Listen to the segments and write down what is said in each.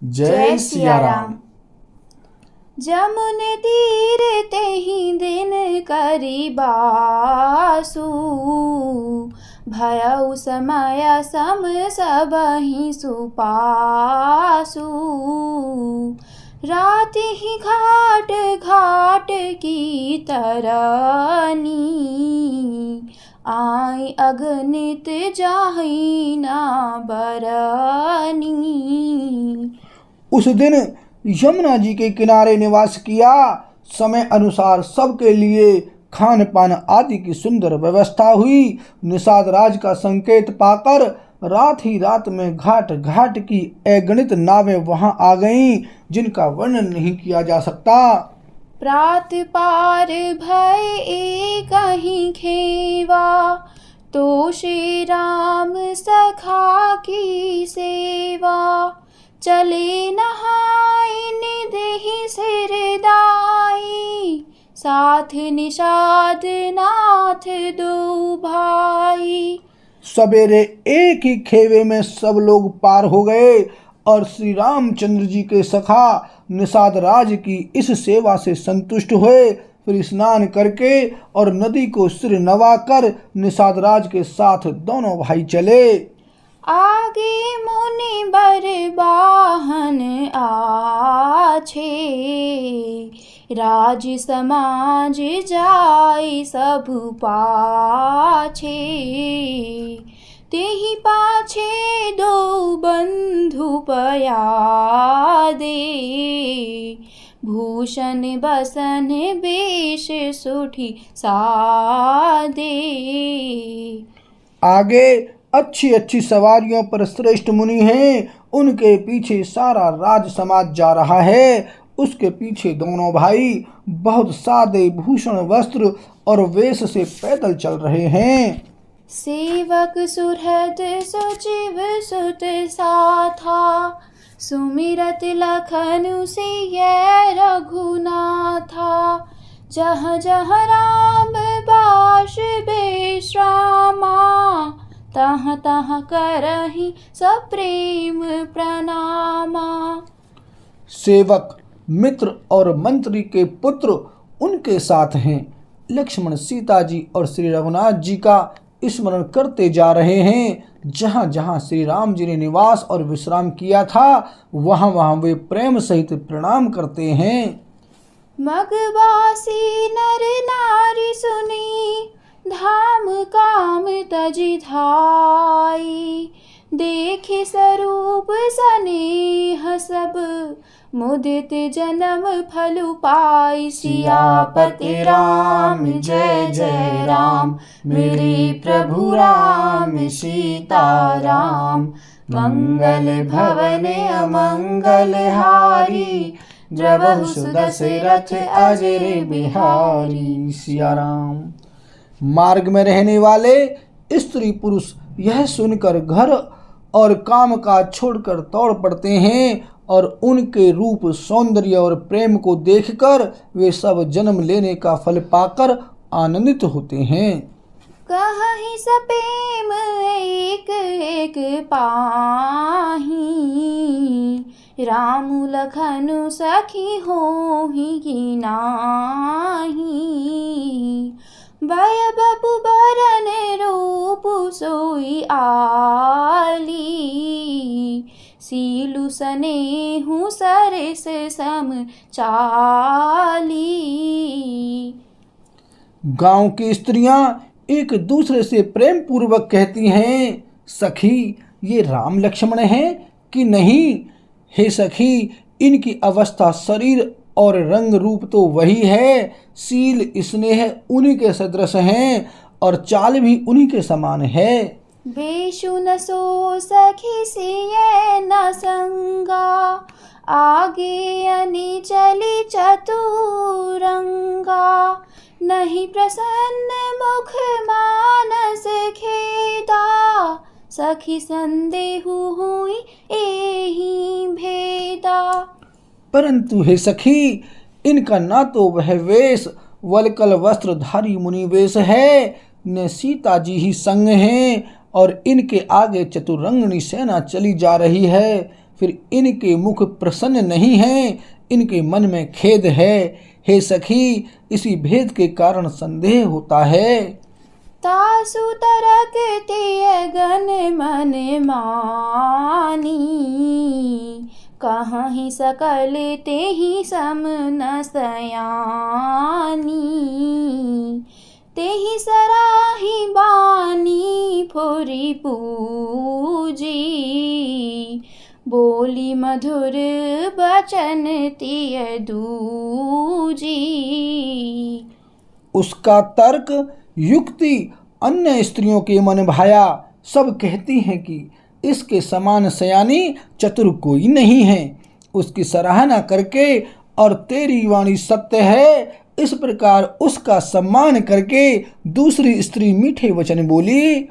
जय सिया राम। जमुन तीर तेहि दिन करी बासु, भयउ समय सम सबहि सुपासु। राति ही घाट घाट की तरनी, आई अगणित जाहि ना बरनी। उस दिन यमुना जी के किनारे निवास किया। समय अनुसार सबके लिए खान पान आदि की सुंदर व्यवस्था हुई। निषाद राज का संकेत पाकर रात ही रात में घाट घाट की अगणित नावें वहां आ गईं, जिनका वर्णन नहीं किया जा सकता। प्रात पार भय एक ही खेवा, तो श्री राम सखा की सेवा। चले नहाई निधि सिर दाई, साथ निषाद नाथ दो भाई। सवेरे एक ही खेवे में सब लोग पार हो गए और श्री रामचंद्र जी के सखा निषाद राज की इस सेवा से संतुष्ट हुए। फिर स्नान करके और नदी को सिर नवाकर निषाद राज के साथ दोनों भाई चले। आगे मुनि बर बाहन आछे, राज समाज जाय सब पाछे। तेहि पाछे दो बंधु पया दे, भूषण बसन बेश सुठी सादे। आगे अच्छी अच्छी सवारियों पर श्रेष्ठ मुनि हैं, उनके पीछे सारा राज समाज जा रहा है। उसके पीछे दोनों भाई बहुत सादे भूषण वस्त्र और वेश से पैदल चल रहे हैं। सेवक सुहृद सचिव सुत साथा, सुमिरत लखनु सिय रघुनाथा। जहाँ जहाँ राम बास विश्रामा, तहाँ तहाँ करहि सब प्रेम प्रणामा। सेवक मित्र और मंत्री के पुत्र उनके साथ हैं। लक्ष्मण सीता जी और श्री रघुनाथ जी का स्मरण करते जा रहे हैं। जहाँ जहाँ श्री राम जी ने निवास और विश्राम किया था, वहाँ वहाँ वे प्रेम सहित प्रणाम करते हैं। मगवासी नर नारी सुनी, धाम काम तजि धाई। देखे स्वरूप स्नेह सब, मुदित जन्म फल पाई। सियापति राम जय जय राम, मेरे प्रभु राम सीता राम। मंगल भवन अमंगल हारी, द्रवहु सुदशरथ अजर बिहारी। सिया राम। मार्ग में रहने वाले स्त्री पुरुष यह सुनकर घर और काम काज छोड़कर दौड़ पड़ते हैं, और उनके रूप सौंदर्य और प्रेम को देखकर वे सब जन्म लेने का फल पाकर आनंदित होते हैं। कहि सप्रेम एक एक पाही, राम लखनु सखी होहि की नाही। भय बपु बरन रूप सोई आली, सीलु सनेहु सरस सम चाली। गांव की स्त्रियां एक दूसरे से प्रेम पूर्वक कहती हैं, सखी ये राम लक्ष्मण हैं कि नहीं? हे सखी, इनकी अवस्था शरीर और रंग रूप तो वही है, सील स्नेह उन्हीं के सदृश हैं और चाल भी उन्हीं के समान है। बेशु न सो सखी सिय न संगा, आगे अनि चली चतुरंगा। नहीं प्रसन्न मुख मानस खेदा, सखी संदेहु हुई एहि भेदा। परंतु हे सखी, इनका ना तो वह वेश वलकल वस्त्रधारी मुनि वेश है, न सीता जी ही संग हैं, और इनके आगे चतुरंगनी सेना चली जा रही है। फिर इनके मुख प्रसन्न नहीं हैं, इनके मन में खेद है। हे सखी, इसी भेद के कारण संदेह होता है। तासु तरकते गन मन मानी, कहीं सकल ते ही सम न सयानी। ते ही सराही बानी फुरी पूजी, बोली मधुर बचन तिय दूजी। उसका तर्क युक्ति अन्य स्त्रियों के मन भाया। सब कहती हैं कि इसके समान सयानी चतुर कोई नहीं है। उसकी सराहना करके और तेरी वाणी सत्य है, इस प्रकार उसका सम्मान करके दूसरी स्त्री मीठे वचन बोली।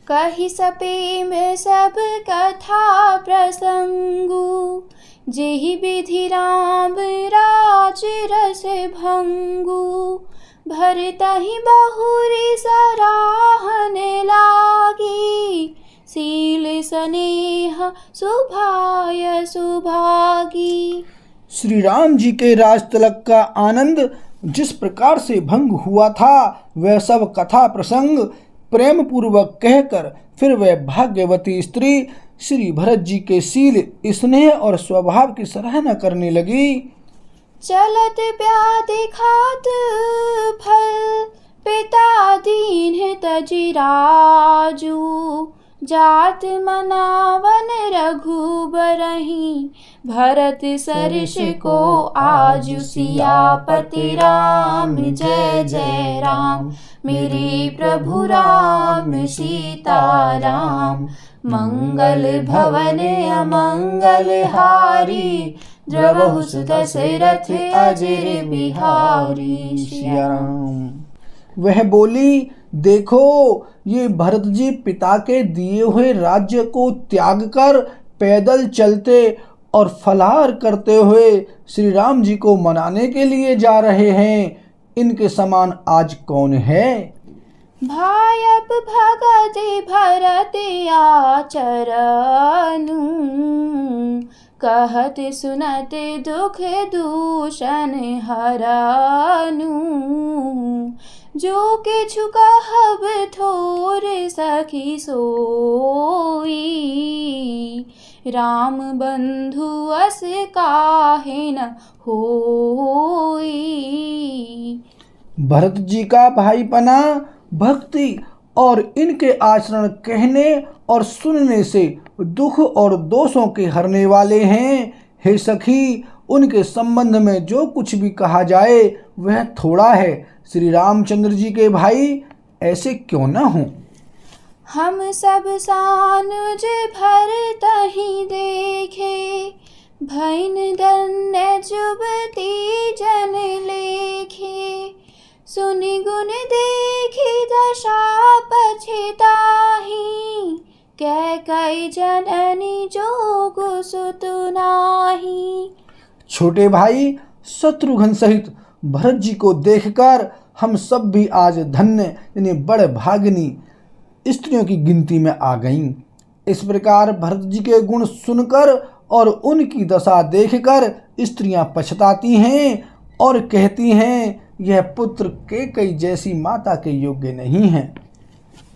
कही सपे में सब कथा प्रसंगु, जेहि विधि राम राज रस भंगु। भरतहि बहुरी सराहन लागी, शील स्नेह सुभाय सुभागी। श्री राम जी के राज तिलक का आनंद जिस प्रकार से भंग हुआ था, वह सब कथा प्रसंग प्रेम पूर्वक कहकर फिर वह भाग्यवती स्त्री श्री भरत जी के शील, स्नेह और स्वभाव की सराहना करने लगी। चलत प्यादे खात फल, पिता दीन तजि राजू। जात मनावन रघुबरहि, भरत सरस को आजु। सियापति राम जय जय राम, मेरे प्रभु राम सीता राम। मंगल भवन अमंगल हारी, द्रवहु सुत दशरथ अजर बिहारी। सिया राम। वह बोली, देखो ये भरत जी पिता के दिए हुए राज्य को त्याग कर पैदल चलते और फलाहार करते हुए श्री राम जी को मनाने के लिए जा रहे हैं। इनके समान आज कौन है? भायप भगत भरत आचरनु, कहत सुनत दुख दूषण हरनु। जो किछु कहब थोर सखी सोई, राम बंधु अस काहे न होई। भरत जी का भाईपना, भक्ति और इनके आचरण कहने और सुनने से दुख और दोषों के हरने वाले हैं। हे सखी, उनके संबंध में जो कुछ भी कहा जाए वह थोड़ा है। श्री रामचंद्र जी के भाई ऐसे क्यों न हों? हम सब सानुज भरत ही देखे, भैन धन्य जुबती जन लेखे। सुनि गुण देखी दशा पछिताही, कैकई जननी जोगु सुतु नाही। छोटे भाई शत्रुघ्न सहित भरत जी को देखकर हम सब भी आज धन्य यानी बड़ भागिनी स्त्रियों की गिनती में आ गईं। इस प्रकार भरत जी के गुण सुनकर और उनकी दशा देखकर स्त्रियां पछताती हैं और कहती हैं, यह पुत्र कैकेयी जैसी माता के योग्य नहीं है।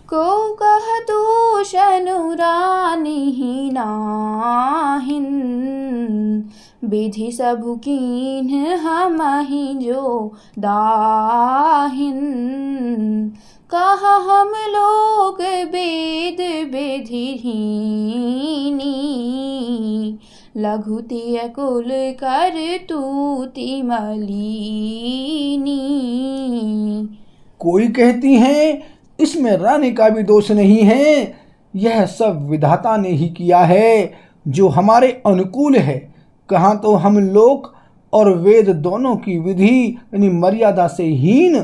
को कह दूषनु रानी नाहिन, विधि सबु कीन्ह हमहि जो दाहिन। कहा हम लोग वेद विधिहीनी, लघु तिय कुल कर तूति मलिनी। कोई कहती हैं इसमें रानी का भी दोष नहीं है, यह सब विधाता ने ही किया है जो हमारे अनुकूल है। कहाँ तो हम लोक और वेद दोनों की विधि यानी मर्यादा से हीन,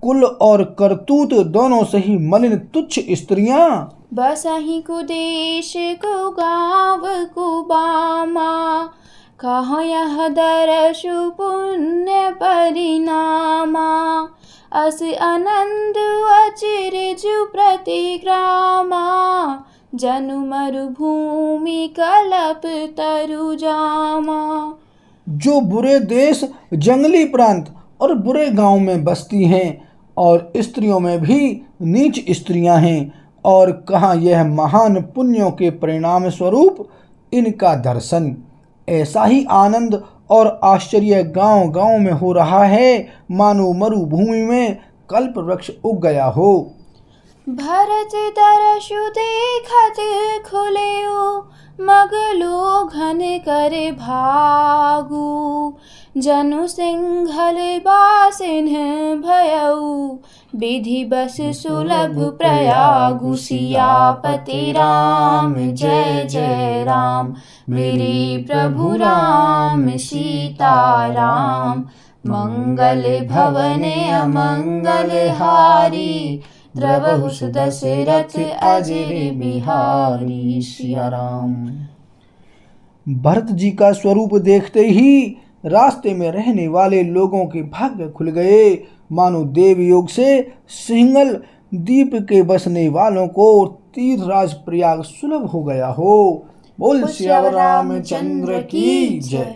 कुल और करतूत दोनों से ही मलिन तुच्छ स्त्रियां। बसहि कुदेश कुगांव कुबामा, कहाँ यह दरसु पुण्य परिणामा। अस आनंद अचिरजु प्रतिग्रामा, जनु मरुभूमि कलप तरु जामा। जो बुरे देश, जंगली प्रांत और बुरे गांव में बसती हैं और स्त्रियों में भी नीच स्त्रियां हैं, और कहाँ यह महान पुण्यों के परिणाम स्वरूप इनका दर्शन। ऐसा ही आनंद और आश्चर्य गांव गांव में हो रहा है, मानो मरुभूमि में कल्प वृक्ष उग गया हो। भरत दरसु देखत खुलेउ, मगलो घन कर भागु। जनु सिंघल बासिन्ह भयउ, विधि बस सुलभ प्रयागु। सियापति राम जय जय राम, मेरे प्रभु राम सीता राम। मंगल भवन अमंगल हारी, द्रवहु दशरथ अजर बिहारी। सिया राम। भरत जी का स्वरूप देखते ही रास्ते में रहने वाले लोगों के भाग्य खुल गए, मानो देवयोग से सिंहल द्वीप के बसने वालों को तीर्थराज प्रयाग सुलभ हो गया हो। बोल सियावर रामचंद्र की जय।